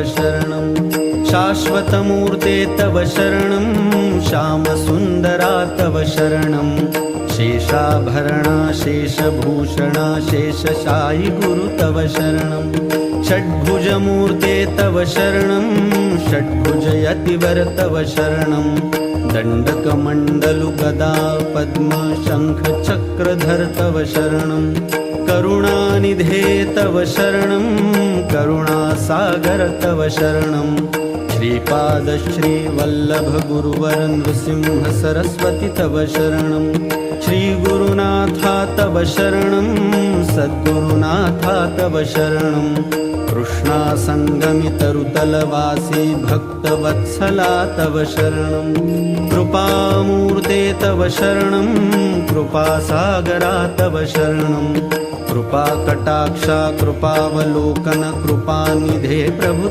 शरणं शाश्वतमूर्ते तव शरणं श्यामसुन्दरा तव शरणं शेषाभरणा शेषभूषणा शेषशायि गुरु तव शरणं षड्भुजमूर्ते तव शरणं षड्भुजयतिवर तव शरणं दण्डकमण्डलु गदा पद्म शङ्ख चक्रधर तव शरणं करुणानिधे तव शरणं करुणासागर तव शरणं श्रीपाद श्रीवल्लभ गुरुवर नृसिंह सरस्वती तव शरणं श्रीगुरुनाथा तव शरणं सद्गुरुनाथा तव शरणं कृष्णासङ्गमितरुतलवासी भक्तवत्सला तव शरणं कृपामूर्ते तव शरणं कृपासागरा तव शरणं कृपाकटाक्षा कृपावलोकन कृपानिधे प्रभु